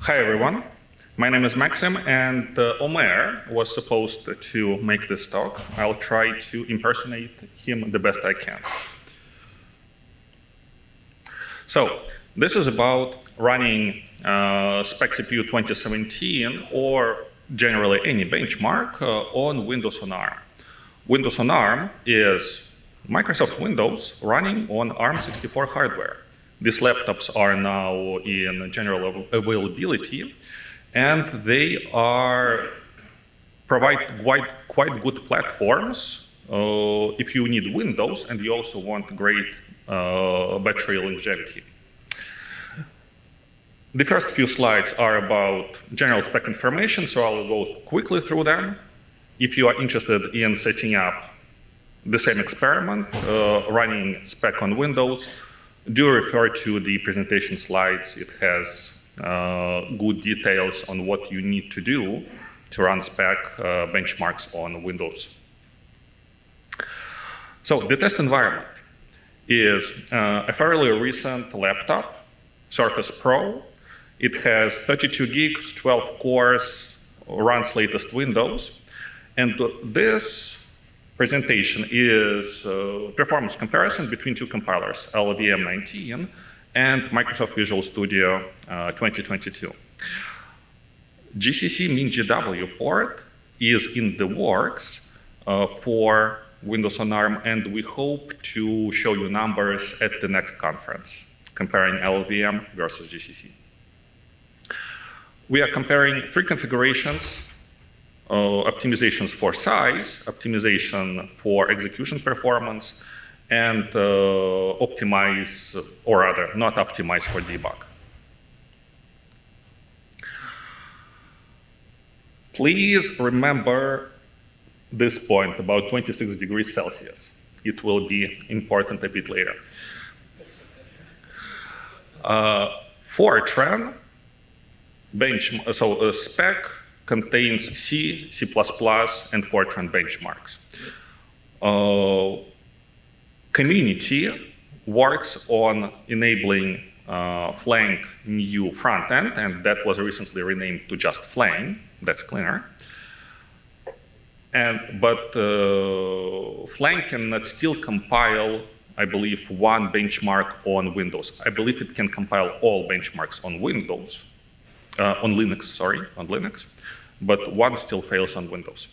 Hi everyone, my name is Maxim and Omair was supposed to make this talk. I'll try to impersonate him the best I can. So this is about running SPEC CPU 2017 or generally any benchmark on Windows on ARM. Windows on ARM is Microsoft Windows running on ARM64 hardware. These laptops are now in general availability, and they provide quite good platforms if you need Windows and you also want great battery longevity. The first few slides are about general spec information, so I'll go quickly through them. If you are interested in setting up the same experiment, running spec on Windows, do refer to the presentation slides. It has good details on what you need to do to run spec benchmarks on Windows. So the test environment is a fairly recent laptop, Surface Pro. It has 32 gigs, 12 cores, runs latest Windows. And this presentation is performance comparison between two compilers, LLVM 19 and Microsoft Visual Studio 2022. GCC MinGW port is in the works for Windows on ARM, and we hope to show you numbers at the next conference, comparing LLVM versus GCC. We are comparing three configurations: optimizations for size, optimization for execution performance, and optimize, or rather, not optimize for debug. Please remember this point about 26 degrees Celsius. It will be important a bit later. Fortran, spec contains C, C++, and Fortran benchmarks. Community works on enabling Clang new front end, and that was recently renamed to just Clang. That's cleaner. But Clang cannot still compile, I believe, one benchmark on Windows. I believe it can compile all benchmarks on Windows, on Linux, but one still fails on Windows.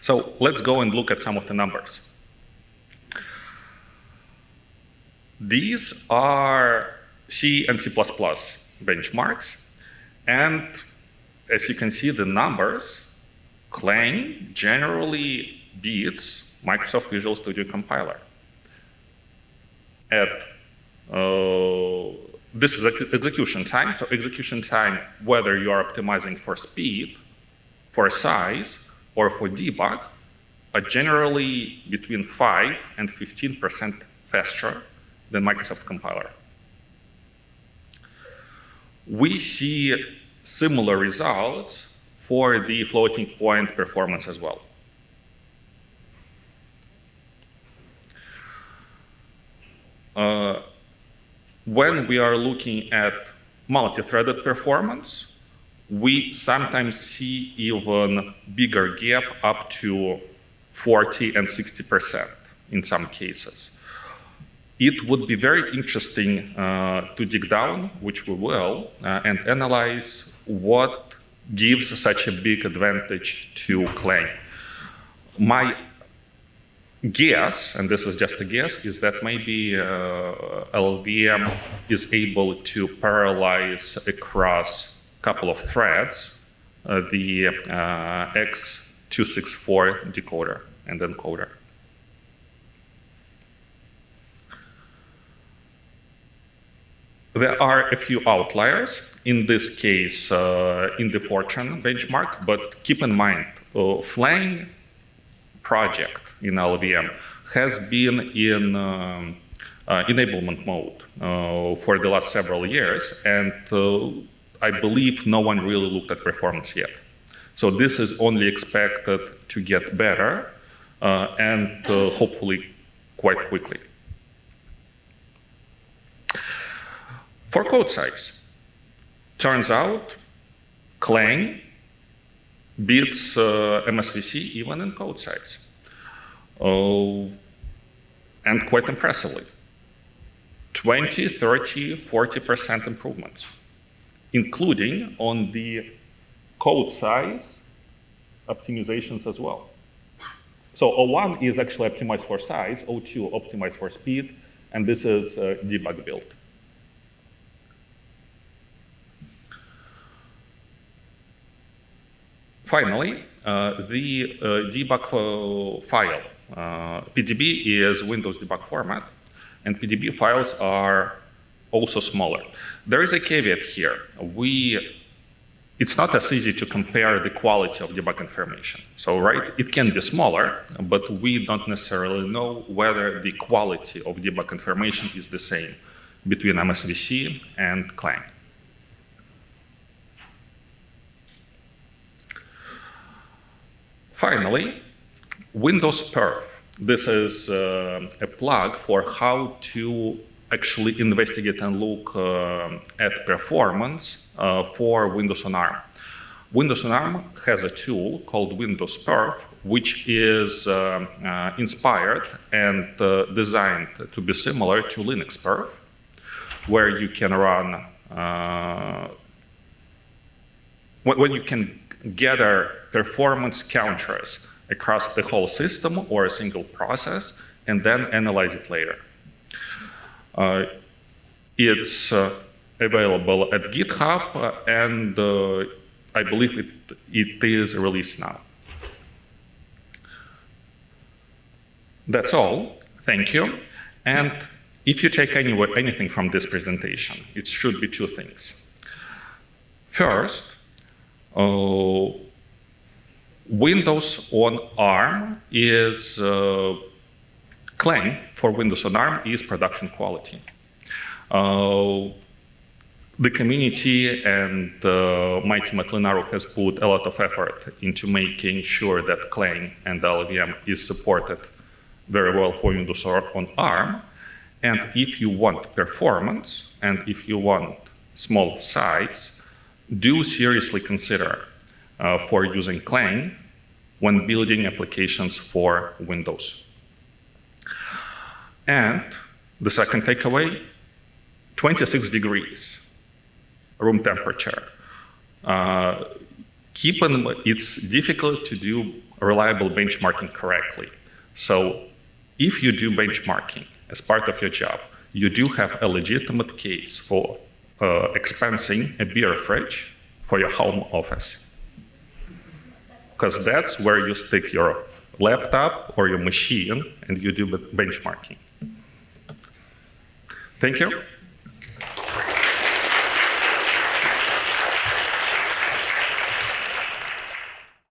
So let's go and look at some of the numbers. These are C and C++ benchmarks, and as you can see, the numbers, Clang generally beats Microsoft Visual Studio compiler. This is execution time. So execution time, whether you are optimizing for speed, for size, or for debug, are generally between 5 and 15% faster than Microsoft compiler. We see similar results for the floating point performance as well. When we are looking at multi-threaded performance, we sometimes see even bigger gap, up to 40 and 60% in some cases. It would be very interesting to dig down, which we will, and analyze what gives such a big advantage to Clang. My guess, and this is just a guess, is that maybe LLVM is able to parallelize across a couple of threads the X264 decoder and encoder. There are a few outliers, in this case in the Fortran benchmark, but keep in mind, Clang project in LLVM has been in enablement mode for the last several years, and I believe no one really looked at performance yet. So this is only expected to get better and hopefully quite quickly. For code size, Turns out, Clang beats MSVC even in code size. And quite impressively. 20, 30, 40% improvements, including on the code size optimizations as well. So O1 is actually optimized for size, O2 optimized for speed, and this is debug build. Finally, the debug file. PDB is Windows debug format, and PDB files are also smaller. There is a caveat here. It's not as easy to compare the quality of debug information. So, right, it can be smaller, but we don't necessarily know whether the quality of debug information is the same between MSVC and Clang. Finally, Windows Perf. This is a plug for how to actually investigate and look at performance for Windows on ARM. Windows on ARM has a tool called Windows Perf, which is inspired and designed to be similar to Linux Perf, where you can run, when you can gather performance counters across the whole system or a single process and then analyze it later. It's available at GitHub, and I believe it is released now. That's all. Thank you. And if you take anything from this presentation, it should be two things. First, Windows on ARM is Clang for Windows on ARM is production quality. The community and my team at Linaro has put a lot of effort into making sure that Clang and LLVM is supported very well for Windows on ARM. And if you want performance and if you want small size, do seriously consider for using Clang when building applications for Windows. And the second takeaway, 26 degrees room temperature. It's difficult to do reliable benchmarking correctly. So if you do benchmarking as part of your job, you do have a legitimate case for expensing a beer fridge for your home office. Because that's where you stick your laptop or your machine and you do benchmarking. Thank you.